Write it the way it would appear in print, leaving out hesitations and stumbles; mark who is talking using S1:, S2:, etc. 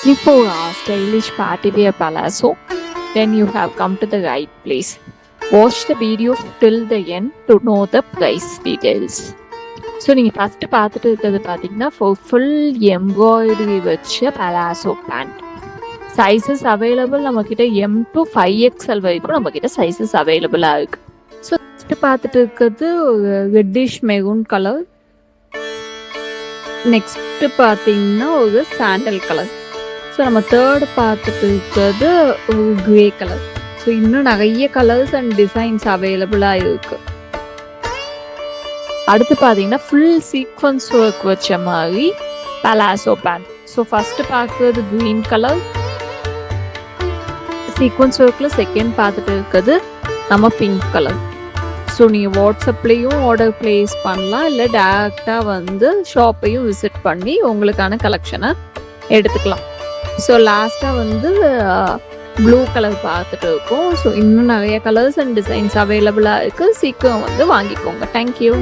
S1: For a stylish party wear palazzo, then you have come to the right place. Watch the video till the end to know the price details. So நீங்கள் first பார்த்துட்டு இருக்கிறது பார்த்தீங்கன்னா full embroidery வச்ச palazzo pant. Sizes available நம்மக்கிட்ட M to 5XL வரைக்கும் நம்மக்கிட்ட sizes அவைலபிளாக இருக்குது. ஸோ ஃபஸ்ட்டு பார்த்துட்டு இருக்கிறது ரெட்டிஷ் மெரூன் கலர். நெக்ஸ்ட்டு பார்த்தீங்கன்னா ஒரு சாண்டல் கலர். ஸோ நம்ம தேர்டு பார்த்துட்டு இருக்கிறது ஒரு க்ரே கலர். ஸோ இன்னும் நிறைய கலர்ஸ் அண்ட் டிசைன்ஸ் அவைலபிளாக இருக்குது. அடுத்து பார்த்தீங்கன்னா ஃபுல் சீக்வன்ஸ் ஒர்க் வச்ச மாதிரி பலாசோ பேண்ட். ஸோ ஃபஸ்ட்டு பார்க்குறது க்ரீன் கலர் சீக்வன்ஸ் ஒர்க்கில். செகண்ட் பார்த்துட்டு இருக்கிறது நம்ம பிங்க் கலர். ஸோ நீங்கள் வாட்ஸ்அப்லேயும் ஆர்டர் ப்ளேஸ் பண்ணலாம், இல்லை டேரெக்டாக வந்து ஷாப்பையும் விசிட் பண்ணி உங்களுக்கான கலெக்ஷனை எடுத்துக்கலாம். ஸோ லாஸ்ட்டாக வந்து ப்ளூ கலர் பார்த்துட்டு இருக்கோம். ஸோ இன்னும் நிறைய கலர்ஸ் அண்ட் டிசைன்ஸ் அவைலபிளாக இருக்குது. சீக்கிரம் வந்து வாங்கிக்கோங்க. தேங்க்யூ.